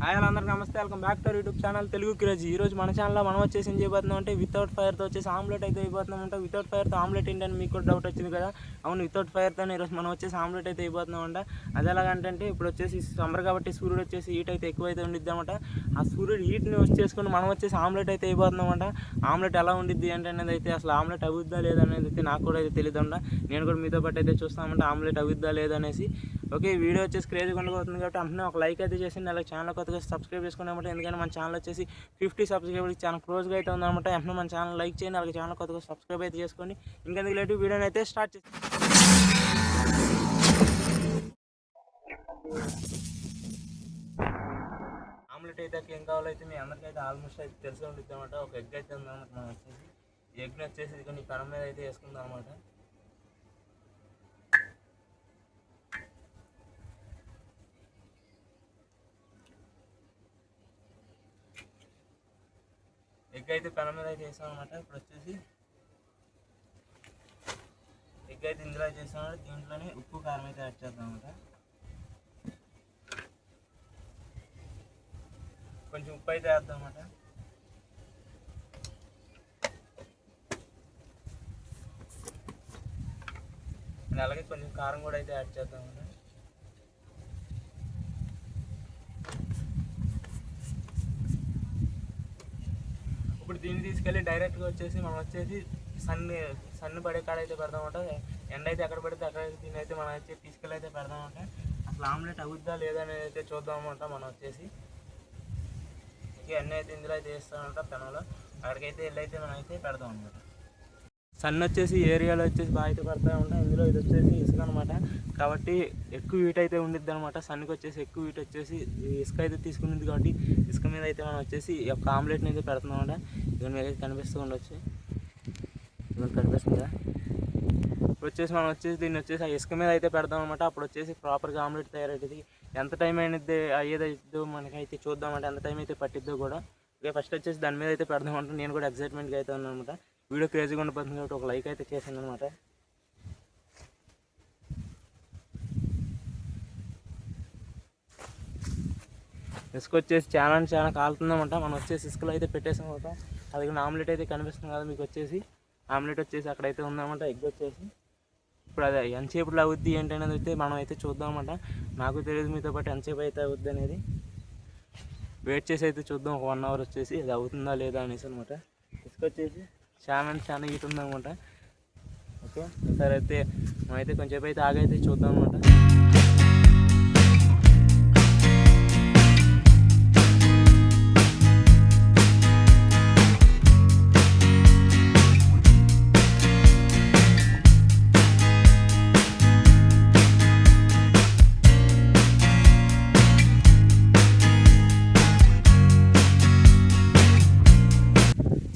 Hi అందరికీ నమస్తే, welcome back to YouTube channel Telugu crazy. ఈరోజు మన ఛానల్లో మనం వచ్చేసి ఏం చేయబోతున్నాం అంటే వితౌట్ ఫైర్తో వచ్చేసి ఆమ్లెట్ అయితే అయిపోతున్నాం అంటే వితౌట్ ఫైర్తో ఆమ్లెట్ ఏంటని మీకు కూడా డౌట్ వచ్చింది కదా. అవును, వితౌట్ ఫైర్తోనే ఈరోజు మనం వచ్చేసి ఆమ్లెట్ అయితే అయిపోతున్నాం అంట. అది ఎలాగంటే ఇప్పుడు వచ్చేసి సమ్మర్ కాబట్టి సూర్యుడు వచ్చేసి హీట్ అయితే ఎక్కువైతే ఉండిద్ది అనమాట. ఆ సూర్యుడు హీట్ని వచ్చేసుకుని మనం వచ్చేసి ఆమ్లెట్ అయితే అయిపోతున్నాం అంట. ఆమ్లెట్ ఎలా ఉండిద్ది ఏంటనేది అయితే అసలు ఆమ్లెట్ అవుద్దా లేదనేది అయితే నాకు కూడా అయితే తెలియదు అంట. నేను కూడా మీతో పాటు అయితే చూస్తామంటే ఆమ్లెట్ అవుద్దా లేదనేసి. ఓకే, వీడియో వచ్చేసి క్రేజీగా ఉండబోతుంది కాబట్టి అంటే ఒక లైక్ అయితే చేసి అలాగే ఛానల్ కొత్తగా సబ్స్క్రైబ్ చేసుకున్నామంట. ఎందుకంటే మన ఛానల్ వచ్చేసి 50 సబ్స్క్రైబర్స్ చాలా క్లోజ్గా అయితే ఉందన్నమాట. వెంటనే మన ఛానల్ లైక్ చేయండి, అలాగే ఛానల్ కొత్తగా సబ్స్క్రైబ్ అయితే చేసుకోండి. ఇంకెందుకు లేటు వీడియోని అయితే స్టార్ట్ చేసి ఆమ్లెట్ అయితే ఏం కావాలో అయితే మీ అందరికైతే ఆల్మోస్ట్ అయితే తెలిసి ఉంటుంది అనమాట. ఒక ఎగ్ అయితే ఉందన్నమాట. మనం వచ్చేసి ఎగ్ని వచ్చేసి కొన్ని పెనం మీద అయితే వేసుకుందాం అనమాట. ఎగ్ అయితే పెనం మీద అయితే వేసాం అనమాట. ఇప్పుడు వచ్చేసి ఎగ్ అయితే ఇందులో చేసాం అనమాట. దీంట్లోనే ఉప్పు కారం అయితే యాడ్ చేద్దాం అనమాట. కొంచెం ఉప్పు అయితే వేద్దాం అనమాట. అలాగే కొంచెం కారం కూడా అయితే యాడ్ చేద్దాం అనమాట. ఇప్పుడు దీన్ని తీసుకెళ్ళి డైరెక్ట్గా వచ్చేసి మనం వచ్చేసి సన్ పడే కాడ అయితే పెడదామంట. ఎండ అయితే ఎక్కడ పడితే అక్కడ దీన్ని అయితే మనం అయితే తీసుకెళ్ళి అయితే పెడదామంట. అసలు ఆమ్లెట్ అవుద్దా లేదా అనేది అయితే చూద్దామంట. మనం వచ్చేసి ఎన్న అయితే ఇందులో అయితే వేస్తామంట పెనంలో. అక్కడికైతే వెళ్ళి అయితే మనం అయితే పెడదాం అనమాట. సన్ వచ్చేసి ఏరియాలో వచ్చేసి బాగా అయితే పడతా ఉంటాం. ఇందులో ఇది వచ్చేసి ఇసుక అనమాట. కాబట్టి ఎక్కువ హీట్ అయితే ఉండిద్ది అనమాట. సన్కి వచ్చేసి ఎక్కువ హీట్ వచ్చేసి ఇసుక అయితే తీసుకునింది కాబట్టి ఇసుక మీద అయితే మనం వచ్చేసి ఈ యొక్క ఆమ్లెట్ని అయితే పెడుతున్నాం అనమాట. ఇక్కడ మీద అయితే కనిపిస్తూ ఉండొచ్చు, ఇక్కడ కనిపిస్తుందా. ఇప్పుడు వచ్చేసి మనం వచ్చేసి దీన్ని వచ్చేసి ఆ ఇసుక మీద అయితే పెడదాం అనమాట. అప్పుడు వచ్చేసి ప్రాపర్గా ఆమ్లెట్ తయారవుతుంది. ఎంత టైం అయినది అయ్యేదో మనకైతే చూద్దామంటే ఎంత టైం అయితే పట్టిద్దో కూడా. ఇక ఫస్ట్ వచ్చేసి దాని మీద అయితే పెడదామంటే నేను కూడా ఎక్సైట్మెంట్గా అయితే ఉన్నాను అనమాట. వీడియో క్రేజీగా ఉండిపోతుంది కాబట్టి ఒక లైక్ అయితే చేసాను అనమాట. ఇసుక వచ్చేసి చాలా కాలుతుందన్నమాట. మనం వచ్చేసి ఇసుకలో అయితే పెట్టేసాం అనమాట. అది ఆమ్లెట్ అయితే కనిపిస్తుంది కదా మీకు. వచ్చేసి ఆమ్లెట్ వచ్చేసి అక్కడైతే ఉందన్నమాట. ఎగ్ వచ్చేసి ఇప్పుడు అది ఎంతసేపులో అవుద్ది ఏంటనేది అయితే మనం అయితే చూద్దామన్నమాట. నాకు తెలియదు మీతో పాటు ఎంతసేపు అయితే అవుద్ది అనేది. వెయిట్ చేసి అయితే చూద్దాం ఒక 1 అవర్ వచ్చేసి అది అవుతుందా లేదా అనేసి అనమాట. ఇసుక వచ్చేసి చాలా హీట్ ఉందన్నమాట. ఓకే, సరే అయితే మనమైతే కొంచెంసేపు అయితే ఆగైతే చూద్దాం అనమాట.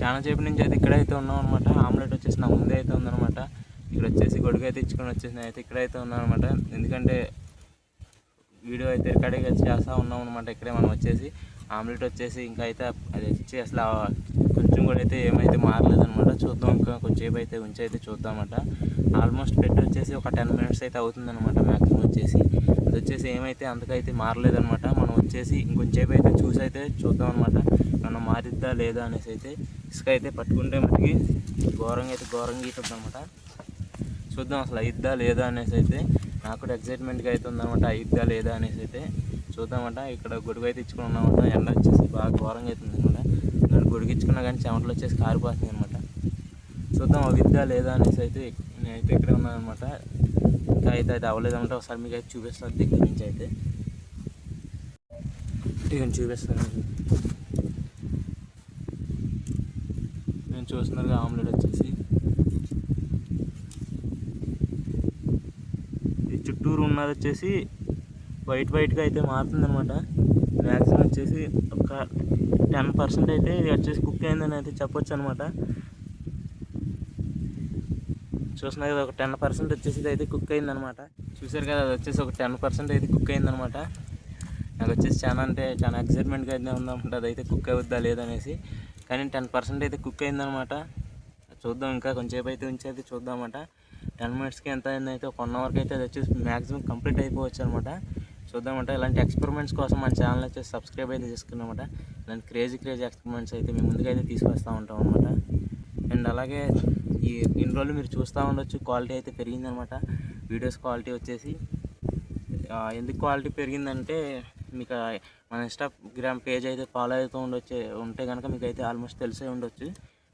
చాలా సేపు నుంచి అయితే ఇక్కడైతే ఉన్నాం అనమాట. ఆమ్లెట్ వచ్చేసి నా ముందే అయితే ఉందనమాట. ఇక్కడ వచ్చేసి గొడుగు అయితే ఇచ్చుకొని వచ్చేసి అయితే ఇక్కడైతే ఉన్నాం అనమాట. ఎందుకంటే వీడియో అయితే రికార్డింగ్ అయితే చేస్తూ ఉన్నాం అనమాట. ఇక్కడే మనం వచ్చేసి ఆమ్లెట్ వచ్చేసి ఇంకా అయితే అది వచ్చి అసలు కొంచెం కూడా అయితే ఏమైతే మారలేదనమాట. చూద్దాం, ఇంకా కొంచెంసేపు అయితే ఉంచి అయితే చూద్దామన్నమాట. ఆల్మోస్ట్ పెట్టి వచ్చేసి ఒక 10 minutes అయితే అవుతుందన్నమాట మ్యాక్సిమం వచ్చేసి. అది వచ్చేసి ఏమైతే అంతకైతే మారలేదనమాట. మనం వచ్చేసి ఇంకొంచెంసేపు అయితే చూసి అయితే చూద్దాం అనమాట. మనం మారిద్దా లేదా అనేసి అయితే. ఇసుక అయితే పట్టుకుంటే మనకి ఘోరంగా ఉంటుంది అనమాట. చూద్దాం అసలు అయిద్దా లేదా అనేసి అయితే. నాకు కూడా ఎక్సైట్మెంట్గా అయితే ఉందన్నమాట. అయిద్దా లేదా అనేసి అయితే చూద్దామంట. ఇక్కడ గొడుగు అయితే ఇచ్చుకుని ఉన్నామంట. ఎండ వచ్చేసి బాగా ఘోరంగా అవుతుంది అనమాట. ఇక్కడ గొడుగు ఇచ్చుకున్నా కానీ చెమటలు వచ్చేసి కారిపోతుంది అనమాట. చూద్దాం అయిద్దా లేదా అనేసి అయితే. నేనైతే ఇక్కడే ఉన్నాను అనమాట. ఇంకా అయితే అది అవ్వలేదన్నమాట. ఒకసారి మీకు అయితే చూపిస్తాను దగ్గర నుంచి అయితే. ఇక చూపిస్తాను. నేను చూస్తున్నారుగా ఆమ్లెట్ వచ్చేసి ఈ చుట్టూరు ఉన్నది వచ్చేసి వైట్గా అయితే మారుతుందన్నమాట. మ్యాక్సిమం వచ్చేసి ఒక 10% అయితే ఇది వచ్చేసి కుక్ అయిందని అయితే చెప్పొచ్చు అనమాట. చూస్తున్నారు కదా, ఒక 10% వచ్చేసి ఇది అయితే కుక్ అయిందనమాట. చూసారు కదా, అది వచ్చేసి ఒక 10% అయితే కుక్ అయిందనమాట. నాకు వచ్చేసి చాలా ఎక్సైట్మెంట్గా అయితే ఉందన్నమాట. అదైతే కుక్ అవుద్దా లేదనేసి. కానీ 10% అయితే కుక్ అయిందనమాట. చూద్దాం, ఇంకా కొంచెంసేపు అయితే ఉంచి అయితే చూద్దామన్నమాట. 10 minutesకి ఎంత అయింది అయితే ఒక 1 hourకి అయితే అది వచ్చేసి మ్యాక్సిమం కంప్లీట్ అయిపోవచ్చు అనమాట. చూద్దామంట. ఇలాంటి ఎక్స్పెరిమెంట్స్ కోసం మన ఛానల్ వచ్చేసి సబ్స్క్రైబ్ అయితే చేసుకున్నామట. ఇలాంటి క్రేజీ ఎక్స్పెరిమెంట్స్ అయితే మేము ముందుకైతే తీసుకొస్తూ ఉంటాం అనమాట. అండ్ అలాగే ఇన్ని రోజులు మీరు చూస్తూ ఉండొచ్చు, క్వాలిటీ అయితే పెరిగిందనమాట. వీడియోస్ క్వాలిటీ వచ్చేసి ఎందుకు క్వాలిటీ పెరిగిందంటే, మీకు మన ఇన్స్టాగ్రామ్ పేజ్ అయితే ఫాలో అవుతూ ఉంటే కనుక మీకు అయితే ఆల్మోస్ట్ తెలిసే ఉండొచ్చు.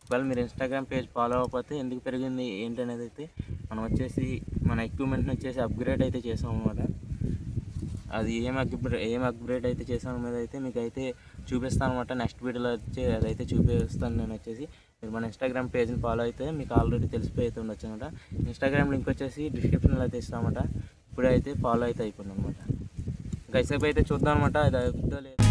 ఒకవేళ మీరు ఇన్స్టాగ్రామ్ పేజ్ ఫాలో అవ్వకపోతే ఎందుకు పెరిగింది ఏంటి అనేది అయితే మనం వచ్చేసి మన ఎక్విప్మెంట్ని వచ్చేసి అప్గ్రేడ్ అయితే చేసాం అనమాట. అది ఏం అప్గ్రేడ్ అయితే చేసాం మీద అయితే మీకు అయితే చూపిస్తాను అనమాట. నెక్స్ట్ వీడియోలో వచ్చి అదైతే చూపిస్తాను నేను. వచ్చేసి మీరు మన ఇన్స్టాగ్రామ్ పేజ్ని ఫాలో అయితే మీకు ఆల్రెడీ తెలిసిపోయి అయితే ఉండొచ్చు అనమాట. ఇన్స్టాగ్రామ్ లింక్ వచ్చేసి డిస్క్రిప్షన్లో అయితే ఇస్తామన్నమాట. ఇప్పుడైతే ఫాలో అయితే అయిపోయింది అనమాట. ఇంకా ఇసేపు అయితే చూద్దాం అనమాట అది అవుతుందో లేదు.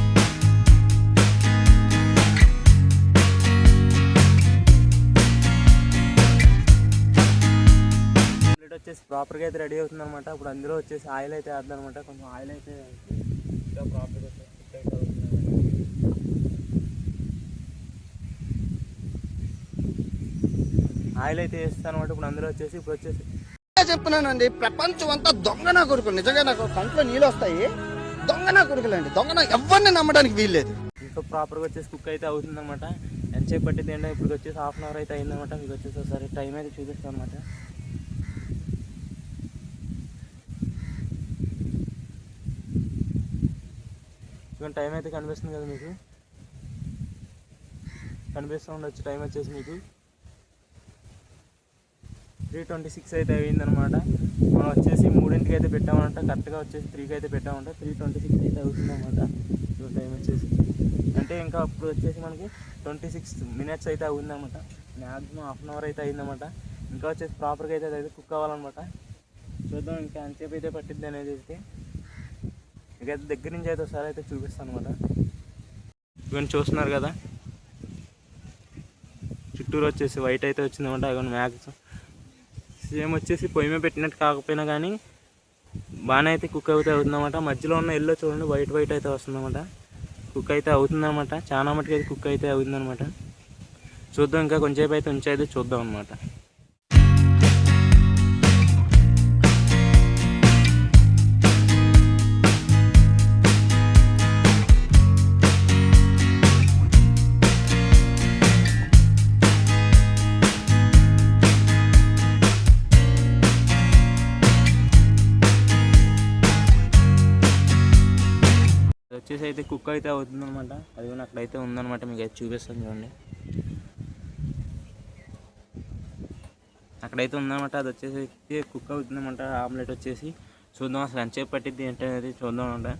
వచ్చేసి ప్రాపర్గా అయితే రెడీ అవుతుంది అనమాట. ఇప్పుడు అందులో వచ్చేసి ఆయిల్ అయితే వేద్దాం అనమాట. కొంచెం ఆయిల్ అయితే ఇంకా ప్రాపర్గా కుక్ అయితే అవుతుంది. ఆయిల్ అయితే వేస్తాను అనమాట. ఇప్పుడు అందులో వచ్చేసి చెప్తున్నానండి, ప్రపంచం అంతా దొంగ నా కొడుకులు. నిజంగా నాకు కంట్లో నీళ్ళు వస్తాయి. దొంగ నా కొడుకులు అండి, దొంగ ఎవరిని నమ్మడానికి వీల్లేదు. ఇంకా ప్రాపర్గా వచ్చేసి కుక్ అయితే అవుతుంది అనమాట. ఎంతసేపు పట్టింది ఏంటో ఇప్పుడు వచ్చేసి హాఫ్ అన్ అవర్ అయితే అయిందనమాట. మీకు వచ్చేసి ఒకసారి టైం అయితే చూపిస్తాను అనమాట. ఇటువంటి టైం అయితే కనిపిస్తుంది కదా మీకు, కనిపిస్తూ ఉండొచ్చు. టైం వచ్చేసి మీకు 3:26 అయితే అయిందనమాట. మనం వచ్చేసి 3ంటికి అయితే పెట్టామంట. కరెక్ట్గా వచ్చేసి 3కి అయితే పెట్టామంట. 3:26 అయితే అవుతుందన్నమాట. టైం వచ్చేసి అంటే ఇంకా అప్పుడు వచ్చేసి మనకి 26 minutes అయితే అవుతుందన్నమాట. మ్యాక్సిమం హాఫ్ అన్ అవర్ అయితే అయిందన్నమాట. ఇంకా వచ్చేసి ప్రాపర్గా అయితే అది కుక్ అవ్వాలన్నమాట. చూద్దాం ఇంకా ఎంతసేపు అయితే పట్టిద్ది అనేది అయితే. ఇకైతే దగ్గర నుంచి అయితే ఒకసారి అయితే చూపిస్తాను అనమాట. ఇవన్నీ చూస్తున్నారు కదా, చుట్టూరు వచ్చేసి వైట్ అయితే వచ్చిందన్నమాట. ఇవన్నీ మ్యాక్సిమం సేమ్ వచ్చేసి పొయ్యి మీద పెట్టినట్టు కాకపోయినా కానీ బాగానే అయితే కుక్ అయితే అవుతుందన్నమాట. మధ్యలో ఉన్న ఎల్లో చూడండి వైట్ అయితే వస్తుందన్నమాట. కుక్ అయితే అవుతుందన్నమాట. చాలా మటుకు అయితే కుక్ అయితే అవుతుందన్నమాట. చూద్దాం ఇంకా కొంచెంసేపు అయితే ఉంచైతే చూద్దాం అనమాట. వచ్చేసి అయితే కుక్ అయితే అవుతుందన్నమాట. అది కూడా అక్కడైతే ఉందన్నమాట. మీకు అయితే చూపిస్తాను చూడండి. అక్కడైతే ఉందన్నమాట. అది వచ్చేసి కుక్ అవుతుందన్నమాట. ఆమ్లెట్ వచ్చేసి చూద్దాం అసలు ఎంతసేపు పట్టిద్ది ఏంటనేది చూద్దాం అనమాట.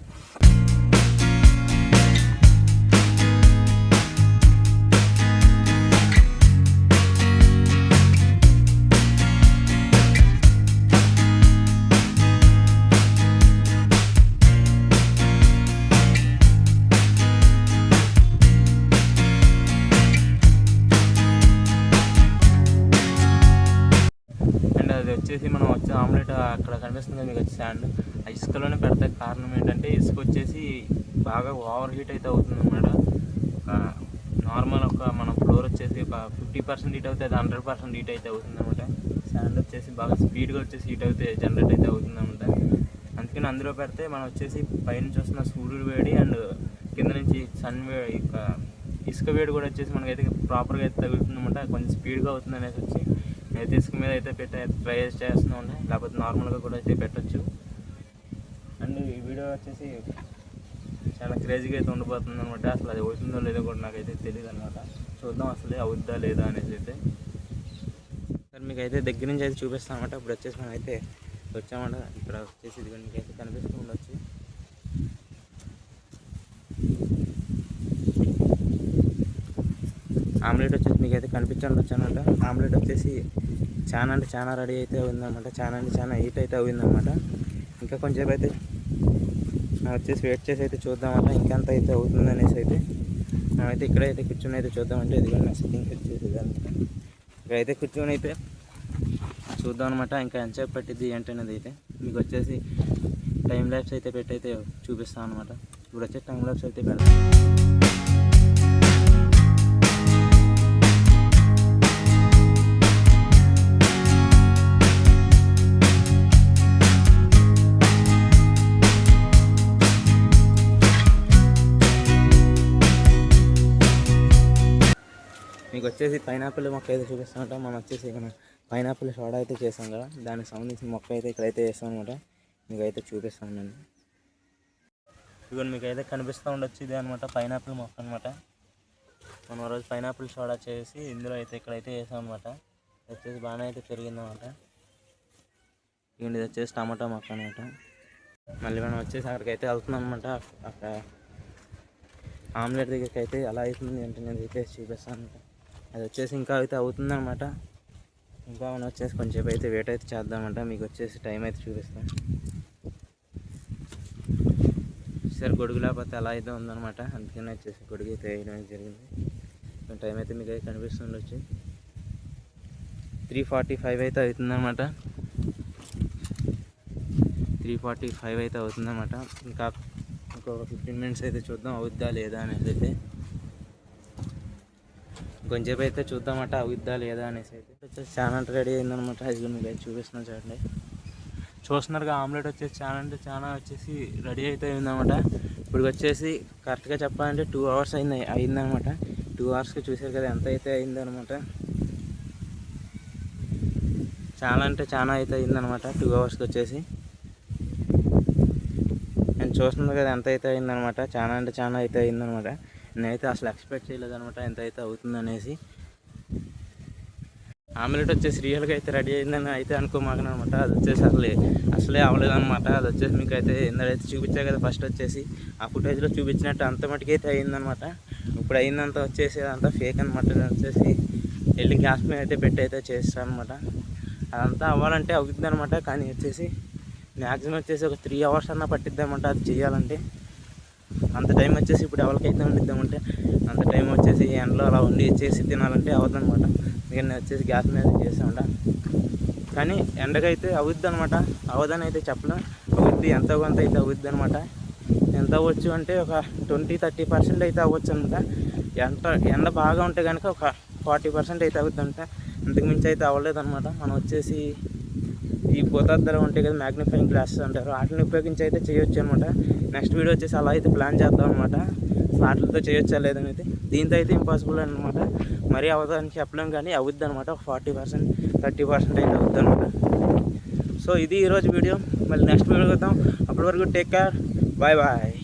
అది వచ్చేసి మనం వచ్చే ఆమ్లెట్ అక్కడ కనిపిస్తుంది మీకు వచ్చి శాండ్ ఆ ఇసుకలోనే పెడతాయి. కారణం ఏంటంటే ఇసుక వచ్చేసి బాగా ఓవర్ హీట్ అయితే అవుతుంది అన్నమాట. ఒక నార్మల్ మన ఫ్లోర్ వచ్చేసి ఒక 50% హీట్ అవుతుంది, 100% హీట్ అయితే అవుతుంది అన్నమాట. శాండ్ వచ్చేసి బాగా స్పీడ్గా వచ్చేసి హీట్ అయితే జనరేట్ అయితే అవుతుంది అన్నమాట. అందుకని అందులో పెడితే మనం వచ్చేసి పైన చూస్తున్న సూర్యుడు వేడి అండ్ కింద నుంచి సన్ వేడి ఇసుక వేడి కూడా వచ్చేసి మనకైతే ప్రాపర్గా అయితే తగులుతుంది అన్నమాట. కొంచెం స్పీడ్గా అవుతుంది అనేసి వచ్చి అయితే ఇసుక మీద అయితే ట్రై చేస్తూ ఉంటాయి. లేకపోతే నార్మల్గా కూడా అయితే పెట్టచ్చు. అండ్ ఈ వీడియో వచ్చేసి చాలా క్రేజీగా అయితే ఉండిపోతుంది అనమాట. అసలు అది అవుతుందో లేదో కూడా నాకైతే తెలియదు అనమాట. చూద్దాం అసలు అవుద్దా లేదా అనేసి అయితే. సార్ మీకు అయితే దగ్గర నుంచి అయితే చూపిస్తాను అనమాట. ఇప్పుడు వచ్చేసి మనం అయితే వచ్చామంట. ఇక్కడ వచ్చేసి ఇది మీకు అయితే కనిపిస్తూ ఉండొచ్చు. ఆమ్లెట్ వచ్చేసి మీకు అయితే కనిపించండి వచ్చానమాట. ఆమ్లెట్ వచ్చేసి చాలా అంటే చాలా రెడీ అయితే ఉందన్నమాట. చాలా అంటే చాలా హీట్ అయితే అవుతుందన్నమాట. ఇంకా కొంచెం అయితే వచ్చేసి వెయిట్ చేసి అయితే చూద్దామంట ఇంకెంత అయితే అవుతుంది అనేసి అయితే. మేమైతే ఇక్కడైతే కూర్చొని అయితే చూద్దామంటే ఇది కూడా సెట్టింగ్ వచ్చేసి ఇక్కడైతే కూర్చొని అయితే చూద్దాం అనమాట. ఇంకా ఎంతసేపు పట్టిద్ది ఏంటనేది అయితే మీకు వచ్చేసి టైం ల్యాబ్స్ అయితే పెట్టి అయితే చూపిస్తాను అనమాట. ఇప్పుడు వచ్చే టైం ల్యాబ్స్ అయితే పెడతాం. మీకు వచ్చేసి పైనాపిల్ మొక్క అయితే చూపిస్తామంట. మనం వచ్చేసి ఇక్కడ పైనాపిల్ సోడా అయితే చేసాం కదా, దానికి సంబంధించిన మొక్క అయితే ఇక్కడైతే వేస్తాం అనమాట. మీకైతే చూపిస్తాను నేను. ఇదిగోండి మీకైతే కనిపిస్తూ ఉండొచ్చు, ఇదే అనమాట పైనాపిల్ మొక్క అనమాట. మనం ఆ రోజు పైనాపిల్ సోడా చేసి ఇందులో అయితే ఇక్కడైతే వేసాం అనమాట. వచ్చేసి బాగానే అయితే పెరిగిందన్నమాట. ఇది వచ్చేసి టమాటా మొక్క అనమాట. మళ్ళీ మనం వచ్చేసి అక్కడికైతే వెళ్తున్నాం అనమాట. అక్కడ ఆమ్లెట్ దగ్గరికి అయితే ఎలా అవుతుంది అంటే నేను అయితే చూపిస్తాను అనమాట. అది వచ్చేసి ఇంకా అయితే అవుతుందన్నమాట. ఇంకా మనం వచ్చేసి కొంచెం అయితే వెయిట్ అయితే చేద్దామంట. మీకు వచ్చేసి టైం అయితే చూపిస్తాం. సరే గొడుగు లేకపోతే అలా అయితే ఉందన్నమాట. అందుకని వచ్చేసి గొడుగు అయితే వేయడం జరిగింది. టైం అయితే మీకు అయితే కనిపిస్తుండొచ్చు. 3:45 అయితే అవుతుందన్నమాట. 3:45 అయితే అవుతుందన్నమాట. ఇంకా ఇంకొక 15 మినిట్స్ అయితే చూద్దాం అవుద్దా లేదా అనేసి అయితే. కొంచెంసేపు అయితే చూద్దామట అవుద్దా లేదా అనేసి అయితే. వచ్చేసి ఛానల్ రెడీ అయిందనమాట. ఇది మీకు అయితే చూపిస్తున్నాను చూడండి. చూస్తున్నారుగా ఆమ్లెట్ వచ్చేసి చాలా అంటే చాలా వచ్చేసి రెడీ అయితే అయిందనమాట. ఇప్పుడు వచ్చేసి కరెక్ట్గా చెప్పాలంటే 2 అవర్స్ అయిందనమాట. 2 అవర్స్కి చూసారు కదా ఎంత అయితే అయిందనమాట. చాలా అంటే చాలా అయితే అయిందనమాట 2 అవర్స్కి వచ్చేసి. నేను చూస్తున్నాను కదా ఎంత అయితే అయిందనమాట. చాలా అంటే చాలా అయితే అయిందనమాట. నేనైతే అసలు ఎక్స్పెక్ట్ చేయలేదనమాట ఎంత అయితే అవుతుందనేసి. ఆమ్లెట్ వచ్చేసి రియల్గా అయితే రెడీ అయిందని అయితే అనుకోమాకనమాట. అది వచ్చేసి అసలే అవ్వలేదన్నమాట. అది వచ్చేసి మీకు అయితే ఇందరైతే చూపించా కదా ఫస్ట్ వచ్చేసి ఆ ఫుటేజ్లో చూపించినట్టు అంత మటుకైతే అయిందనమాట. ఇప్పుడు అయిందంతా వచ్చేసి అదంతా ఫేక్ అనమాట. వచ్చేసి వెళ్ళి గ్యాస్ మీద అయితే పెట్టి అయితే చేస్తాను అనమాట. అదంతా అవ్వాలంటే అవుతుంది అనమాట. కానీ వచ్చేసి మ్యాక్సిమం వచ్చేసి ఒక 3 అవర్స్ అన్నా పట్టిద్దామంట అది చేయాలంటే. అంత టైం వచ్చేసి ఇప్పుడు ఎవరికైతే ఉండిద్దామంటే అంత టైం వచ్చేసి ఎండలో అలా ఉండి చేసి తినాలంటే అవ్వదనమాట. అందుకని వచ్చేసి గ్యాస్ మీద చేస్తామంట. కానీ ఎండకైతే అవుద్ది అనమాట. అవ్వదని అయితే చెప్పలేం. అవుద్ది ఎంతో కొంత అయితే అవుద్ది అనమాట. ఎంత అవ్వచ్చు అంటే ఒక 20-30% అయితే అవ్వచ్చు అనమాట. ఎండ బాగా ఉంటే కనుక ఒక 40% అయితే అవుద్ది అంట. అంతకు మించి అయితే అవ్వలేదన్నమాట. మనం వచ్చేసి ఈ పోతాద్దర ఉంటాయి కదా మ్యాగ్నిఫైయింగ్ గ్లాసెస్ అంటారు, వాటిని ఉపయోగించి అయితే చేయొచ్చు అనమాట. నెక్స్ట్ వీడియో వచ్చేసి అలా అయితే ప్లాన్ చేద్దాం అనమాట. వాటితో చేయొచ్చా లేదని అయితే. దీంతో అయితే ఇంపాసిబుల్ అనమాట. మరీ అవ్వదని చెప్పలేం కానీ అవుద్ది అనమాట. ఒక 40%-30% అయితే అవుద్ది అనమాట. సో ఇది ఈరోజు వీడియో. మళ్ళీ నెక్స్ట్ వీడియో వద్దాం. అప్పటి వరకు టేక్ కేర్. Bye bye.